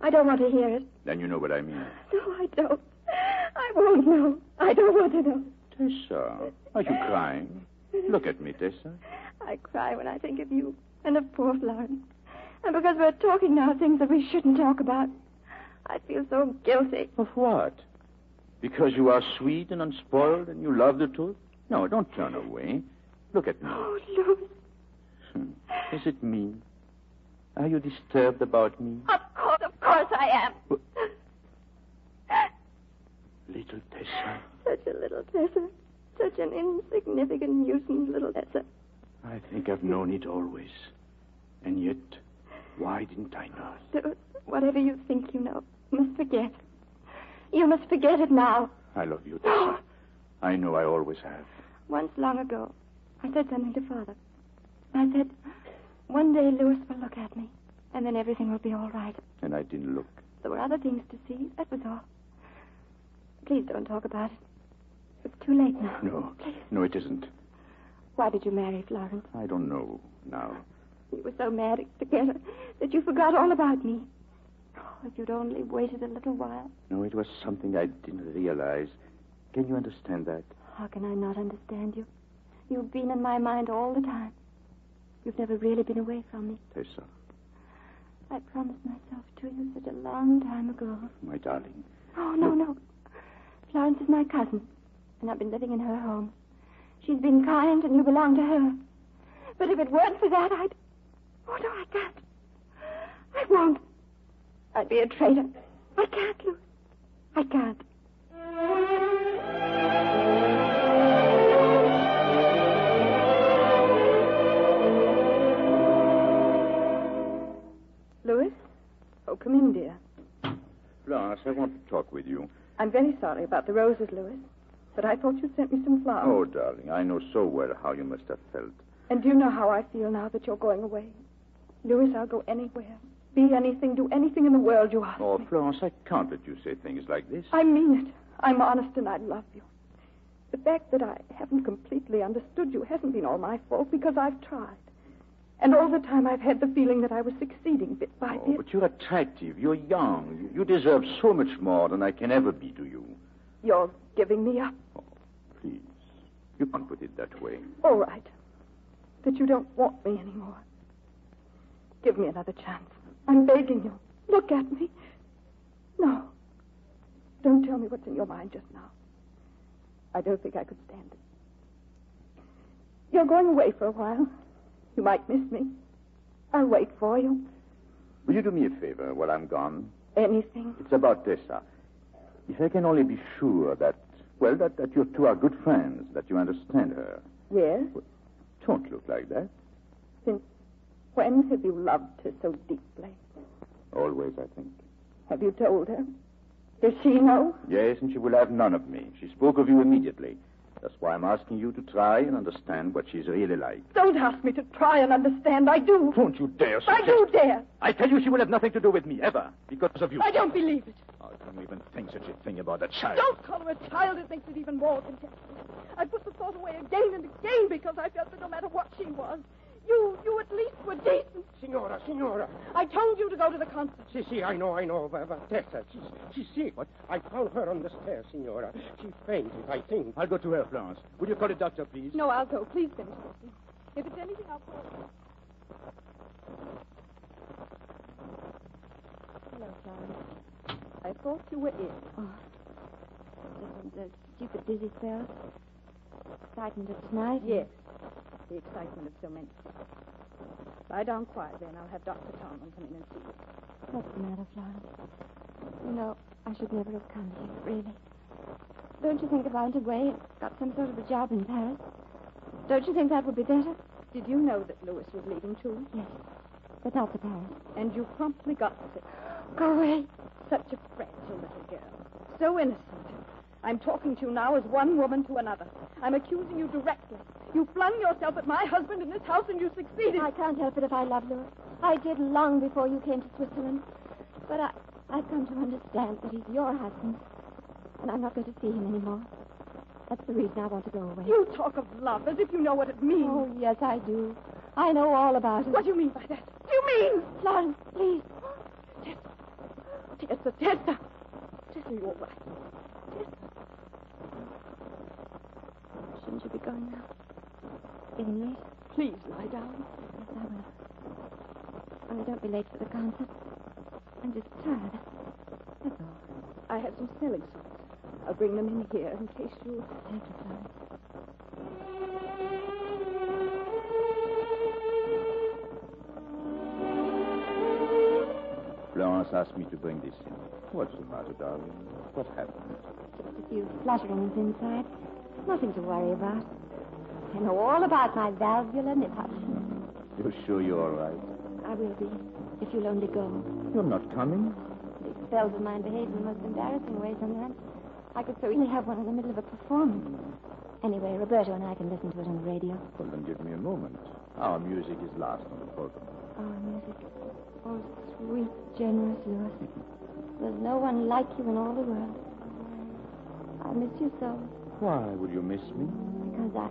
I don't want to hear it. Then you know what I mean. No, I don't. I won't know. I don't want to know. Tessa, are you crying? Look at me, Tessa. I cry when I think of you and of poor Florence. And because we're talking now of things that we shouldn't talk about, I feel so guilty. Of what? Because you are sweet and unspoiled and you love the truth? No, don't turn away. Look at me. Oh, Louis. Is it me? Are you disturbed about me? Of course I am. Little Tessa. Such a little Tessa. Such an insignificant, nuisance little Tessa. I think I've known it always. And yet, why didn't I know? Louis, whatever you think you know, you must forget. You must forget it now. I love you, Tessa. I know I always have. Once long ago, I said something to Father. I said, one day Louis will look at me, and then everything will be all right. And I didn't look. There were other things to see, that was all. Please don't talk about it. It's too late now. No. Please. No, it isn't. Why did you marry Florence? I don't know now. You were so mad together that you forgot all about me. Oh, if you'd only waited a little while. No, it was something I didn't realize. Can you understand that? How can I not understand you? You've been in my mind all the time. You've never really been away from me. Tessa. I promised myself to you such a long time ago. My darling. Oh, no. Florence is my cousin, and I've been living in her home. She's been kind, and you belong to her. But if it weren't for that, I'd... Oh, no, I can't. I won't. I'd be a traitor. I can't, Louis. I can't. Louis? Oh, come in, dear. Florence, I want to talk with you. I'm very sorry about the roses, Louis. But I thought you sent me some flowers. Oh, darling, I know so well how you must have felt. And do you know how I feel now that you're going away? Louis, I'll go anywhere. Be anything, do anything in the world you ask Oh, me. Florence, I can't let you say things like this. I mean it. I'm honest and I love you. The fact that I haven't completely understood you hasn't been all my fault because I've tried. And all the time I've had the feeling that I was succeeding bit by bit. But you're attractive. You're young. You deserve so much more than I can ever be to you. You're giving me up. Oh, please. You can't put it that way. All right. That you don't want me anymore. Give me another chance. I'm begging you. Look at me. No. Don't tell me what's in your mind just now. I don't think I could stand it. You're going away for a while. You might miss me. I'll wait for you. Will you do me a favor while I'm gone? Anything. It's about Tessa. If I can only be sure that you two are good friends, that you understand her. Yes? Well, don't look like that. Since when have you loved her so deeply? Always, I think. Have you told her? Does she know? Yes, and she will have none of me. She spoke of you immediately. That's why I'm asking you to try and understand what she's really like. Don't ask me to try and understand. I do. Don't you dare suggest... I do dare. I tell you she will have nothing to do with me, ever, because of you. I don't believe it. Oh, don't even think such a thing about a child. Don't call her a child. It makes it even more contemptible. I put the thought away again and again because I felt that no matter what she was, you at least were decent. Signora. I told you to go to the concert. Si, I know. But Tessa, she's sick. What? I found her on the stairs, Signora. She fainted, I think. I'll go to her, Florence. Will you call a doctor, please? No, I'll go. Please finish this. If it's anything, I'll call you. Hello, Florence. I thought you were ill. Oh. The stupid dizzy spell. Excitement of tonight? Yes. The excitement of so many. Lie down quietly, and I'll have Dr. Tomlin come in and see you. What's the matter, Florence? You know, I should never have come here, really. Don't you think if I went away and got some sort of a job in Paris, don't you think that would be better? Did you know that Louis was leaving, too? Yes, but not to Paris. And you promptly got sick. Go away. Such a fragile little girl. So innocent. I'm talking to you now as one woman to another. I'm accusing you directly. You flung yourself at my husband in this house and you succeeded. I can't help it if I love Louis. I did long before you came to Switzerland. But I've come to understand that he's your husband. And I'm not going to see him anymore. That's the reason I want to go away. You talk of love as if you know what it means. Oh, yes, I do. I know all about it. What do you mean by that? Do you mean? Florence, please. Tessa. Tessa, you're all right. Shouldn't you be going now? Getting late? Please lie down. Yes, I will. Only don't be late for the concert. I'm just tired. That's all. I have some smelling salts. I'll bring them in here in case you... Thank you, Florence. Florence asked me to bring this in. What's the matter, darling? What happened? Just a few flutterings inside. Nothing to worry about. I know all about my valvular nipple. You're sure you're all right? I will be, if you'll only go. You're not coming? These spells of mine behave in the most embarrassing way sometimes. I could so easily have one in the middle of a performance. Anyway, Roberto and I can listen to it on the radio. Well, then give me a moment. Our music is last on the program. Our music. Oh, sweet, generous Louis. There's no one like you in all the world. I miss you so. Why would you miss me? Because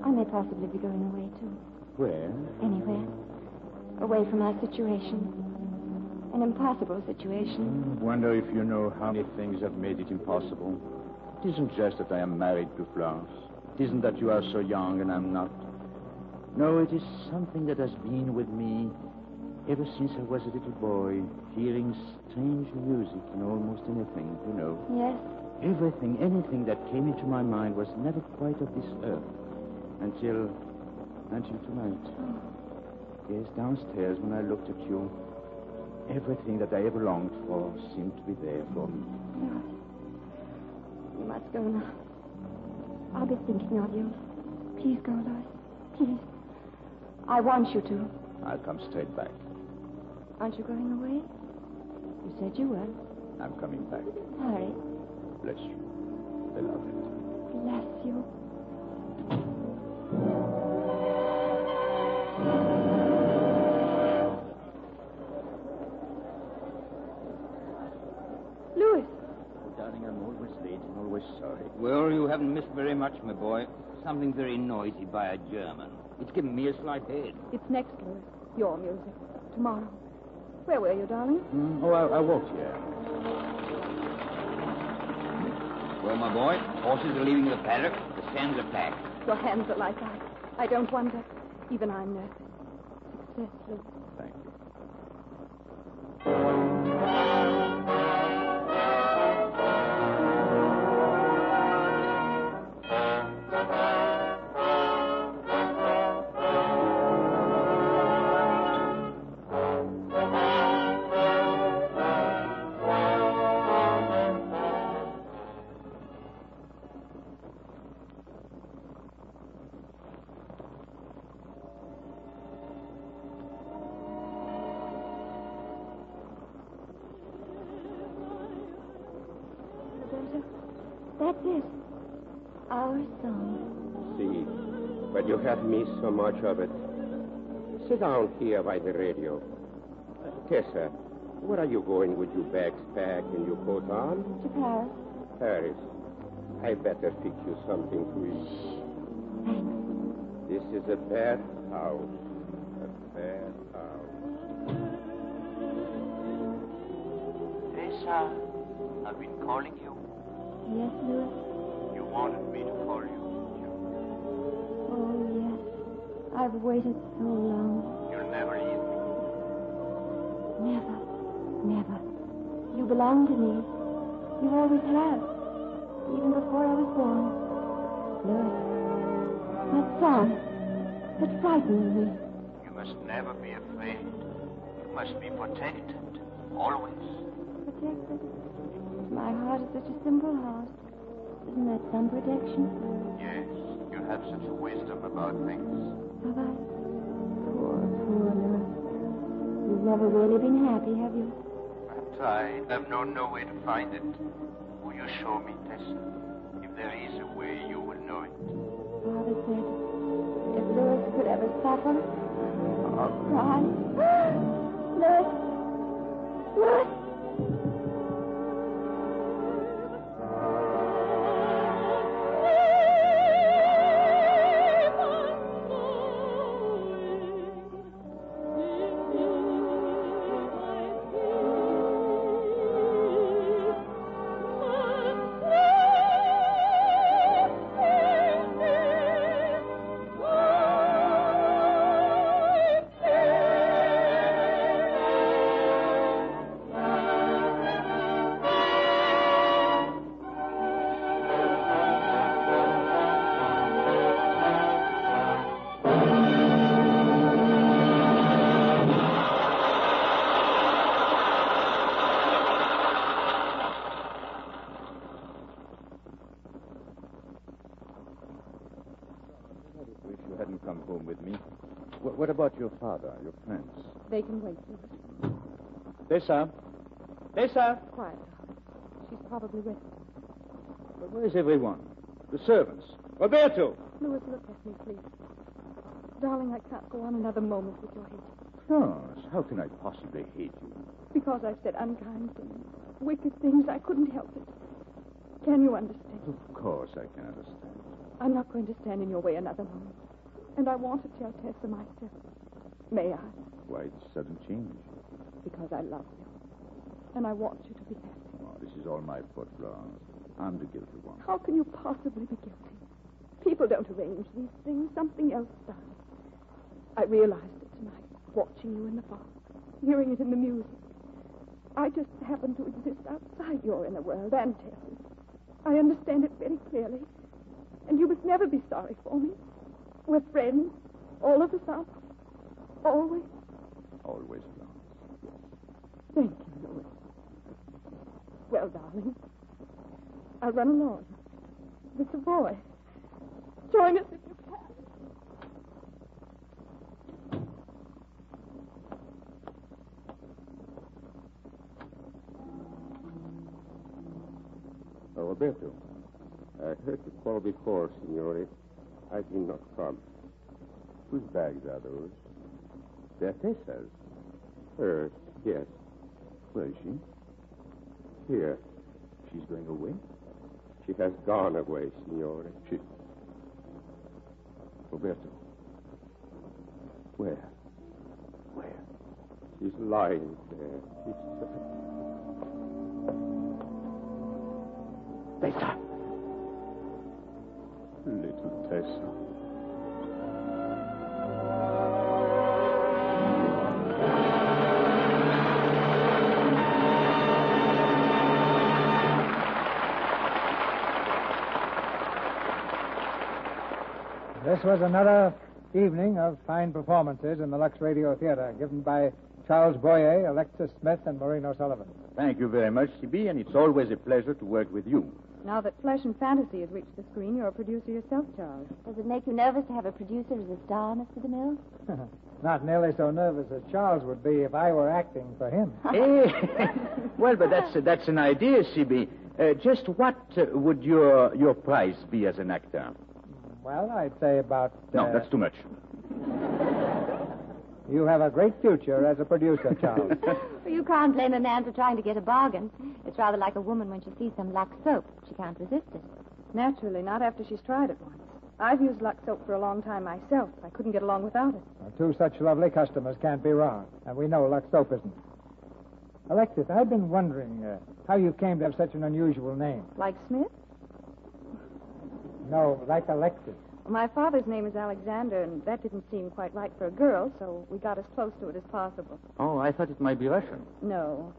I may possibly be going away, too. Where? Anywhere. Away from our situation. An impossible situation. I wonder if you know how many things have made it impossible. It isn't just that I am married to Florence. It isn't that you are so young and I'm not. No, it is something that has been with me ever since I was a little boy, hearing strange music in almost anything, you know. Yes. Everything, anything that came into my mind was never quite of this earth. Until tonight. Oh. Yes, downstairs when I looked at you, everything that I ever longed for seemed to be there for me. No. You must go now. I'll be thinking of you. Please go, Louis. Please. I want you to. I'll come straight back. Aren't you going away? You said you were. I'm coming back. Hurry. Bless you, beloved. Bless you. Louis. Oh, darling, I'm always late and always sorry. Well, you haven't missed very much, my boy. Something very noisy by a German. It's given me a slight head. It's next, Louis. Your music. Tomorrow. Where were you, darling? I walked here. Well, my boy, horses are leaving the paddock. The stands are packed. Your hands are like ice. I don't wonder. Even I'm nervous. Success, Louis. Thank you. That's it. Our song. See, but you have missed so much of it. Sit down here by the radio. Tessa, where are you going with your bags packed and your coat on? To Paris. Paris. I better fix you something to eat. Thanks. This is a bad house. A bad house. Tessa, I've been calling you. Yes, Louis? You wanted me to call you, didn't you? Oh, yes. I've waited so long. You'll never leave me. Never. Never. You belong to me. You always have. Even before I was born. Louis, that song. It frightened me. You must never be afraid. You must be protected. Always. Protected? My heart is such a simple heart. Isn't that some protection? Yes, you have such wisdom about things. Have I? Poor Louis. You've never really been happy, have you? I've tried. I've known no way to find it. Will you show me, Tessa? If there is a way, you will know it. Father said, if Louis could ever suffer or cry. Louis! Louis! What about your father, your friends? They can wait, Louis. Tessa? Tessa? Quiet, darling. She's probably resting. But where's everyone? The servants? Roberto! Louis, look at me, please. Darling, I can't go on another moment with your hate. France, how can I possibly hate you? Because I've said unkind things, wicked things. I couldn't help it. Can you understand? Of course I can understand. I'm not going to stand in your way another moment. And I want to tell Tessa myself. May I? Why the sudden change? Because I love you. And I want you to be happy. Oh, this is all my fault, Florence. I'm the guilty one. How can you possibly be guilty? People don't arrange these things. Something else does. I realized it tonight, watching you in the park, hearing it in the music. I just happen to exist outside your inner world and Tessa's. I understand it very clearly. And you must never be sorry for me. We're friends. All of us are. Always. Always, Florence. Thank you, Louis. Well, darling, I'll run along. With the boy. Join us if you can. Roberto, I heard you call before, Signore. I did not come. Whose bags are those? They're Tessa's. Hers, yes. Where is she? Here. She's going away? She has gone away, Signore. Roberto. Where? She's lying there. Tessa! Little Tessa. This was another evening of fine performances in the Lux Radio Theater, given by Charles Boyer, Alexis Smith, and Maureen O'Sullivan. Thank you very much, C.B., and it's always a pleasure to work with you. Now that Flesh and Fantasy has reached the screen, you're a producer yourself, Charles. Does it make you nervous to have a producer as a star, Mr. DeMille? Not nearly so nervous as Charles would be if I were acting for him. Well, but that's an idea, C.B. Just what would your price be as an actor? Well, I'd say about... No, that's too much. You have a great future as a producer, Charles. You can't blame a man for trying to get a bargain. It's rather like a woman when she sees some Lux soap. She can't resist it. Naturally, not after she's tried it once. I've used Lux soap for a long time myself. I couldn't get along without it. Well, two such lovely customers can't be wrong, and we know Lux soap isn't. Alexis, I've been wondering how you came to have such an unusual name. Like Smith? No, like Alexis. My father's name is Alexander, and that didn't seem quite right for a girl, so we got as close to it as possible. Oh, I thought it might be Russian. No.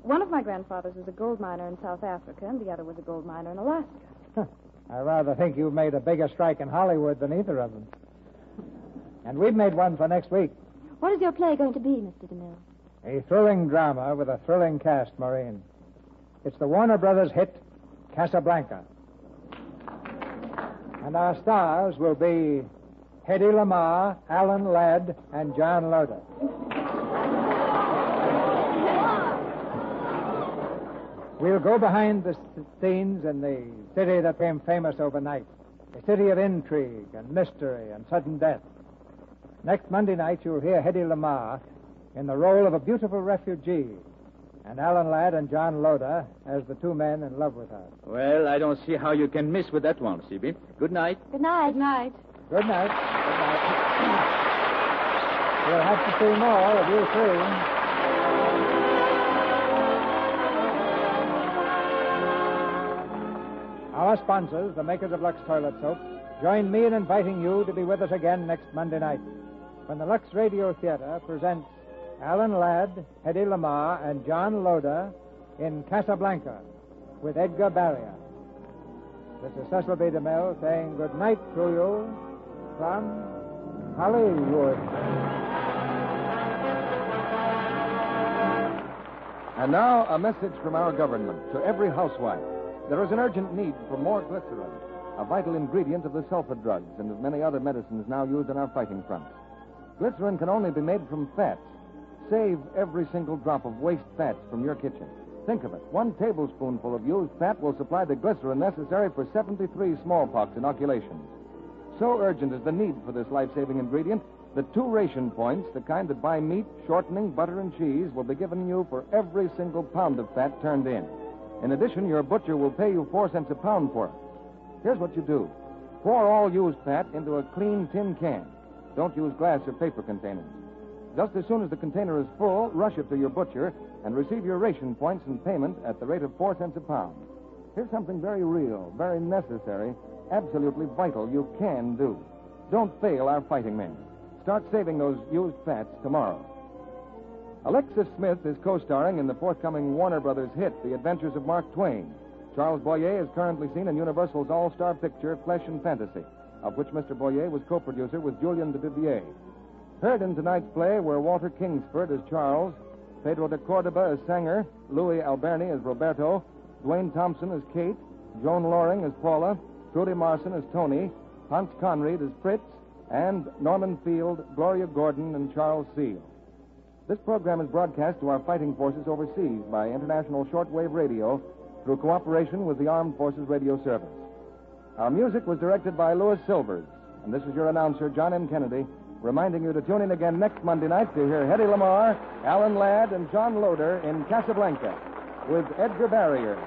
One of my grandfathers was a gold miner in South Africa, and the other was a gold miner in Alaska. I rather think you've made a bigger strike in Hollywood than either of them. And we've made one for next week. What is your play going to be, Mr. DeMille? A thrilling drama with a thrilling cast, Maureen. It's the Warner Brothers hit, Casablanca. And our stars will be Hedy Lamarr, Alan Ladd, and John Loder. We'll go behind the scenes in the city that became famous overnight. A city of intrigue and mystery and sudden death. Next Monday night, you'll hear Hedy Lamarr in the role of a beautiful refugee, and Alan Ladd and John Loder as the two men in love with her. Well, I don't see how you can miss with that one, C.B. Good night. Good night. Good night. Good night. Good night. We'll have to see more of you soon. Our sponsors, the makers of Lux Toilet Soap, join me in inviting you to be with us again next Monday night when the Lux Radio Theater presents Alan Ladd, Hedy Lamarr, and John Loder in Casablanca with Edgar Barrier. This is Cecil B. DeMille saying good night to you from Hollywood. And now, a message from our government to every housewife. There is an urgent need for more glycerin, a vital ingredient of the sulfa drugs and of many other medicines now used on our fighting front. Glycerin can only be made from fats. Save every single drop of waste fats from your kitchen. Think of it. 1 tablespoonful of used fat will supply the glycerin necessary for 73 smallpox inoculations. So urgent is the need for this life-saving ingredient that 2 ration points, the kind that buy meat, shortening, butter, and cheese, will be given you for every single pound of fat turned in. In addition, your butcher will pay you 4 cents a pound for it. Here's what you do. Pour all used fat into a clean tin can. Don't use glass or paper containers. Just as soon as the container is full, rush it to your butcher and receive your ration points and payment at the rate of 4 cents a pound. Here's something very real, very necessary, absolutely vital you can do. Don't fail our fighting men. Start saving those used fats tomorrow. Alexis Smith is co-starring in the forthcoming Warner Brothers hit, The Adventures of Mark Twain. Charles Boyer is currently seen in Universal's all-star picture, Flesh and Fantasy, of which Mr. Boyer was co-producer with Julien Duvivier. Heard in tonight's play were Walter Kingsford as Charles, Pedro de Cordoba as Sanger, Louis Alberni as Roberto, Dwayne Thompson as Kate, Joan Loring as Paula, Trudy Marson as Tony, Hans Conried as Fritz, and Norman Field, Gloria Gordon, and Charles Seal. This program is broadcast to our fighting forces overseas by International Shortwave Radio through cooperation with the Armed Forces Radio Service. Our music was directed by Louis Silvers, and this is your announcer, John M. Kennedy, reminding you to tune in again next Monday night to hear Hedy Lamarr, Alan Ladd, and John Loder in Casablanca with Edgar Barrier.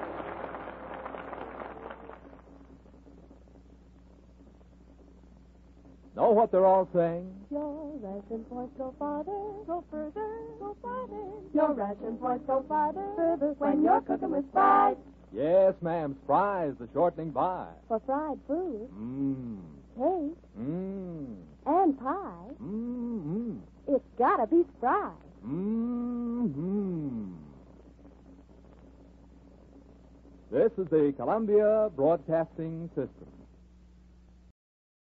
Know what they're all saying? Your ration points go farther, go further, go farther. Your ration points go farther, further when you're cooking with fries. Yes, ma'am. Fries, the shortening by. For fried food, cake, and pie, it's gotta be fried. This is the Columbia Broadcasting System.